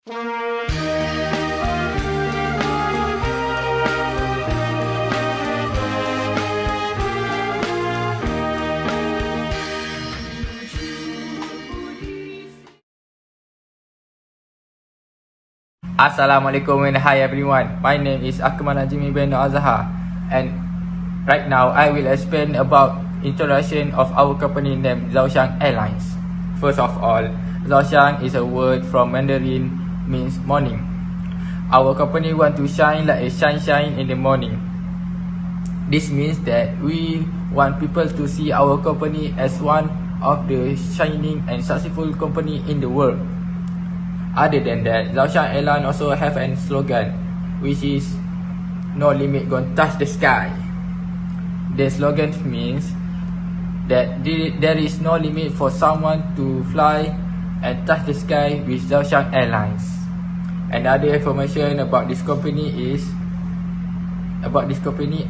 Assalamualaikum and hi everyone. My name is AQMAL Najmi bin NORAZHAR, and right now I will explain about introduction of our company name Zaoshang Airlines. First of all, Zaoshang is a word from Mandarin means morning. Our company want to shine like a sunshine in the morning. This means that we want people to see our company as one of the shining and successful company in the world. Other than that, Zaoshang Airline also have a slogan, which is "No limit gon' touch the sky." The slogan means that there is no limit for someone to fly and touch the sky with Zaoshang Airlines. Another information about this company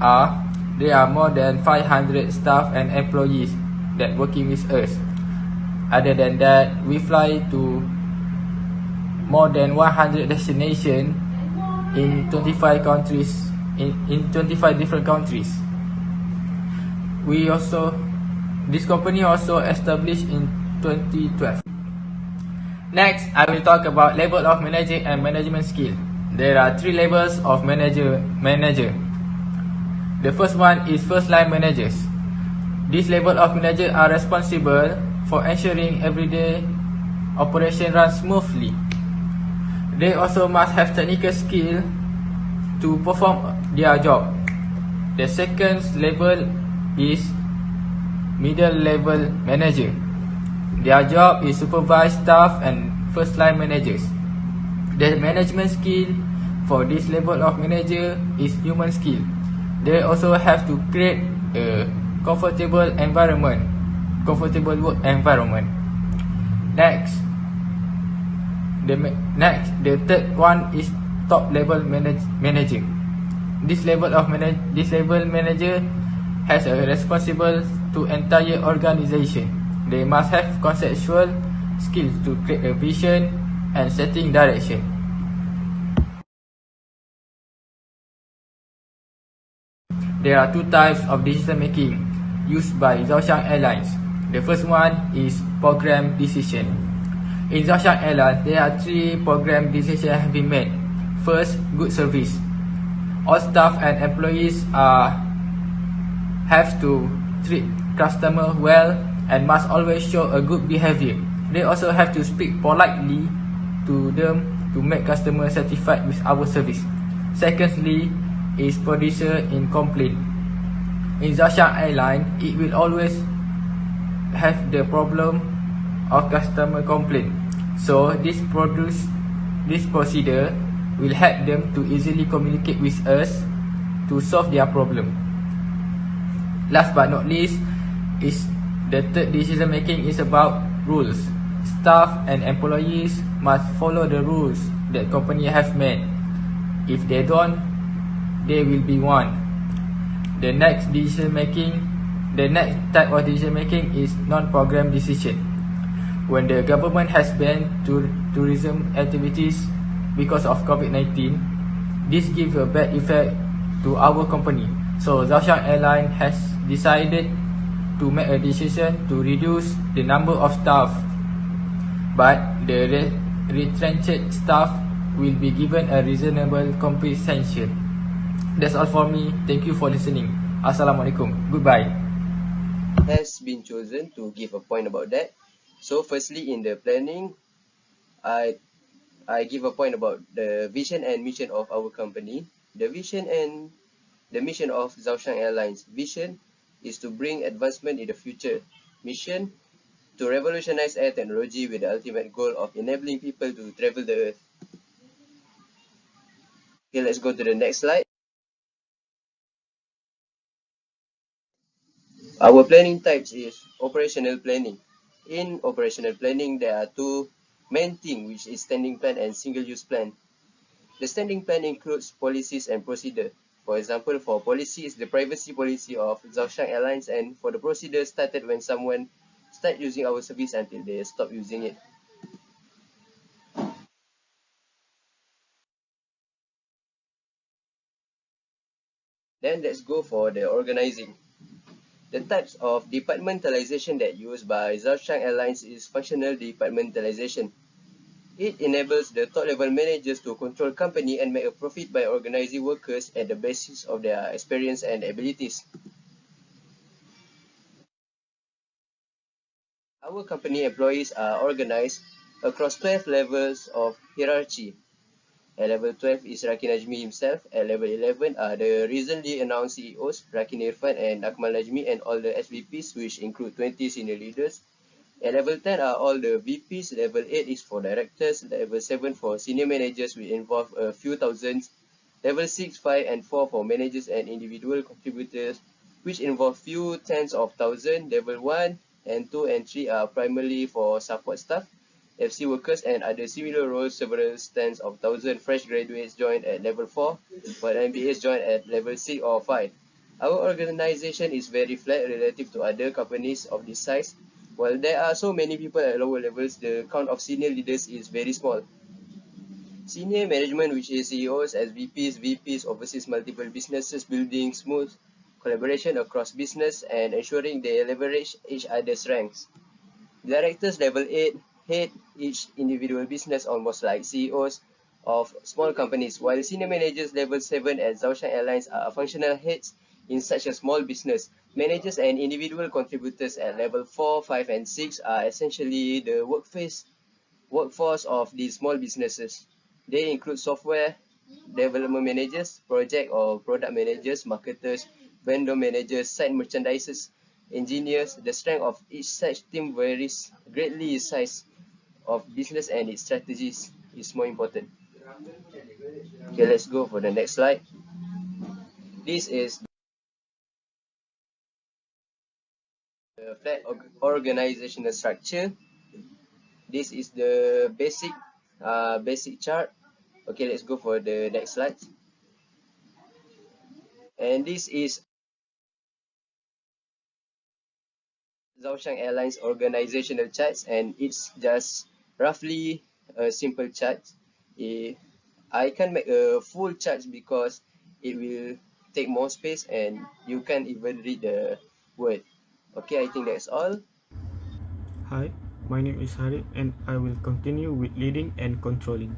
are there are more than 500 staff and employees that working with us. Other than that, we fly to more than 100 destinations in 25 countries, in 25 different countries. This company also established in 2012. Next, I will talk about level of manager and management skill. There are 3 levels of manager. The first one is first line managers. This level of manager are responsible for ensuring everyday operation runs smoothly. They also must have technical skill to perform their job. The second level is middle level manager. Their job is supervise staff and first line managers. The management skill for this level of manager is human skill. They also have to create a comfortable work environment. Next, the third one is top level manager. This level manager has a responsible to entire organization. They must have conceptual skills to create a vision and setting direction. There are 2 types of decision making used by Zaoshang Airlines. The first one is program decision. In Zaoshang Airlines, there are 3 program decisions have been made. First, good service. All staff and employees have to treat customer well and must always show a good behavior. They also have to speak politely to them to make customers satisfied with our service. Secondly, is producer in complaint. In Zaoshang Airlines, it will always have the problem of customer complaint. So this procedure will help them to easily communicate with us to solve their problem. Last but not least, is the third decision making is about rules. Staff and employees must follow the rules that company have made. If they don't, they will be warned. The next type of decision making is non-program decision. When the government has banned tourism activities because of COVID-19, this gives a bad effect to our company. So Zaoshang Airline has decided to make a decision to reduce the number of staff, but the retrenched staff will be given a reasonable compensation. That's all for me. Thank you for listening. Assalamualaikum. Goodbye. Has been chosen to give a point about that. So firstly, in the planning, I give a point about the vision and mission of our company. The vision and the mission of Zaoshang Airlines. Vision is to bring advancement in the future. Mission, to revolutionize air technology with the ultimate goal of enabling people to travel the earth. Okay, let's go to the next slide. Our planning types is operational planning. In operational planning, there are 2 main things, which is standing plan and single-use plan. The standing plan includes policies and procedure. For example, for policies, the privacy policy of Zaoshang Airlines, and for the procedure started when someone start using our service until they stop using it. Then let's go for the organizing. The types of departmentalization that used by Zaoshang Airlines is functional departmentalization. It enables the top-level managers to control company and make a profit by organizing workers at the basis of their experience and abilities. Our company employees are organized across 12 levels of hierarchy. At level 12 is RAQIN Najmi himself. At level 11 are the recently announced CEOs, RAQIN IRFAN and AQMAL Najmi, and all the SVPs, which include 20 senior leaders. At level 10 are all the VPs. Level 8 is for directors. Level 7 for senior managers, which involve a few thousands. Level 6, 5 and 4 for managers and individual contributors, which involve few tens of thousands. Level 1 and 2 and 3 are primarily for support staff, FC workers and other similar roles. Several tens of thousands fresh graduates join at level 4, while MBAs join at level 6 or 5. Our organization is very flat relative to other companies of this size. While there are so many people at lower levels, the count of senior leaders is very small. Senior management, which is CEOs, SVPs, VPs, oversees multiple businesses, building smooth collaboration across business and ensuring they leverage each other's strengths. Directors level 8 head each individual business almost like CEOs of small companies, while senior managers level 7 at Zaoshang Airlines are functional heads in such a small business. Managers and individual contributors at level 4, 5 and 6 are essentially the workforce of these small businesses. They include software development managers, project or product managers, marketers, vendor managers, site merchandisers, engineers. The strength of each such team varies greatly. The size of business and its strategies is more important. Okay, let's go for the next slide. This is the flat organizational structure. This is the basic chart. Okay, let's go for the next slide. And this is Zaoshang Airlines organizational charts, and it's just roughly a simple chart. I can't make a full chart because it will take more space and you can't even read the word. Okay, I think that's all. Hi, my name is HARITH and I will continue with leading and controlling.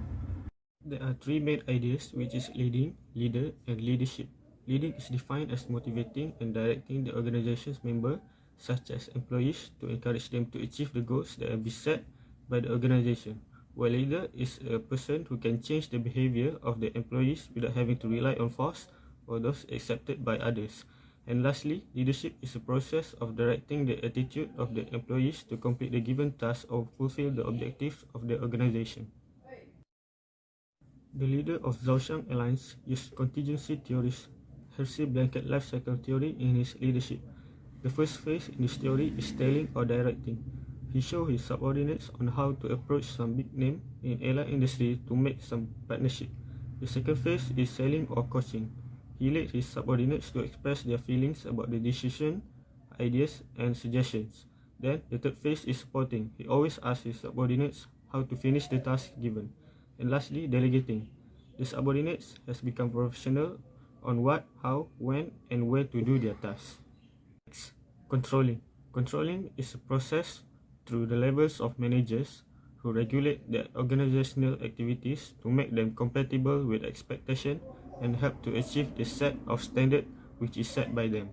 There are three main ideas, which is leading, leader, and leadership. Leading is defined as motivating and directing the organization's members, such as employees, to encourage them to achieve the goals that have been set by the organization. While leader is a person who can change the behavior of the employees without having to rely on force or those accepted by others. And lastly, leadership is a process of directing the attitude of the employees to complete the given task or fulfill the objectives of the organization. The leader of Zaoshang Airlines used contingency theories, Hershey blanket life cycle theory, in his leadership. The first phase in this theory is telling or directing. He showed his subordinates on how to approach some big name in airline industry to make some partnership. The second phase is selling or coaching. He led his subordinates to express their feelings about the decision, ideas, and suggestions. Then the third phase is supporting. He always asked his subordinates how to finish the task given. And lastly, delegating. The subordinates has become professional on what, how, when, and where to do their tasks. Next, controlling. Controlling is a process through the levels of managers who regulate their organizational activities to make them compatible with expectation and help to achieve the set of standard which is set by them.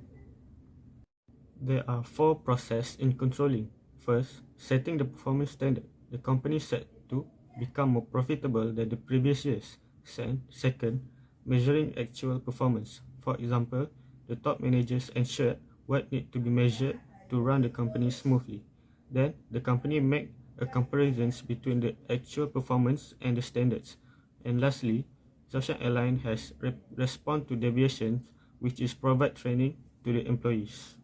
There are four processes in controlling. First, setting the performance standard. The company set to become more profitable than the previous years. Second, measuring actual performance. For example, the top managers ensure what need to be measured to run the company smoothly. Then, the company make a comparison between the actual performance and the standards. And lastly, Zaoshang Airline has respond to deviations, which is provide training to the employees.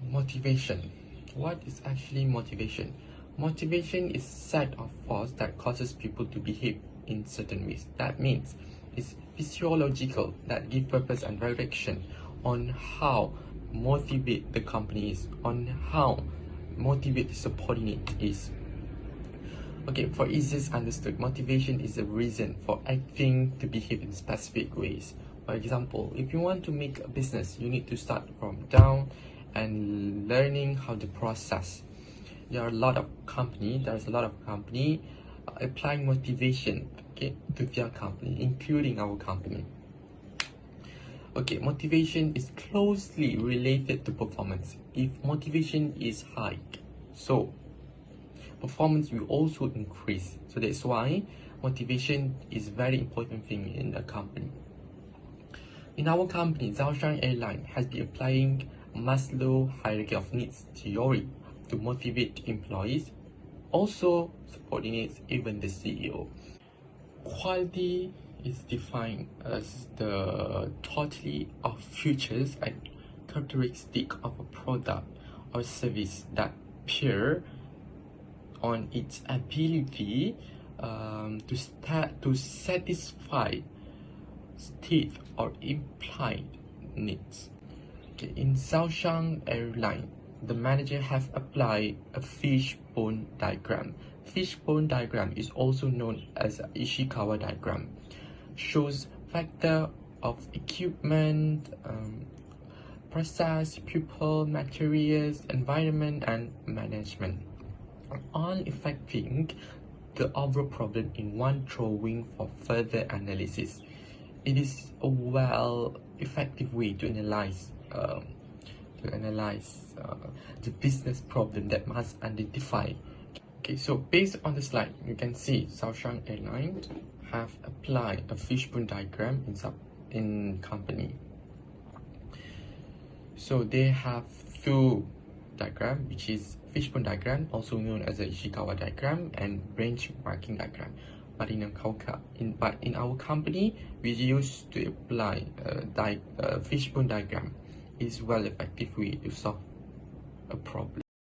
Motivation. What is actually motivation? Motivation is a set of force that causes people to behave in certain ways. That means it's physiological, that give purpose and direction on how motivate the company is, on how motivate the subordinate is. Okay, for easiest understood, motivation is a reason for acting to behave in specific ways. For example, if you want to make a business, you need to start from down and learning how to process. There's a lot of company applying motivation, okay, to their company, including our company. Okay, motivation is closely related to performance. If motivation is high, so performance will also increase. So that's why motivation is very important thing in a company. In our company, Zaoshang Airline has been applying Maslow hierarchy of needs theory to motivate employees, also subordinates, even the CEO. Quality is defined as the totality of features and characteristic of a product or service that appear on its ability to satisfy state or implied needs. Okay, in Zaoshang Airline, the manager have applied a fishbone diagram. Fishbone diagram is also known as Ishikawa diagram. Shows factor of equipment, process, people, materials, environment, and management, all affecting the overall problem in one drawing for further analysis. It is a effective way to analyze the business problem that must identify. Okay, so based on the slide, you can see Zaoshang Airline have applied a fishbone diagram in company. So they have two diagram, which is fishbone diagram, also known as the Ishikawa diagram, and benchmarking diagram. But in our company, we used to apply a fishbone diagram. Is effective way to solve a problem.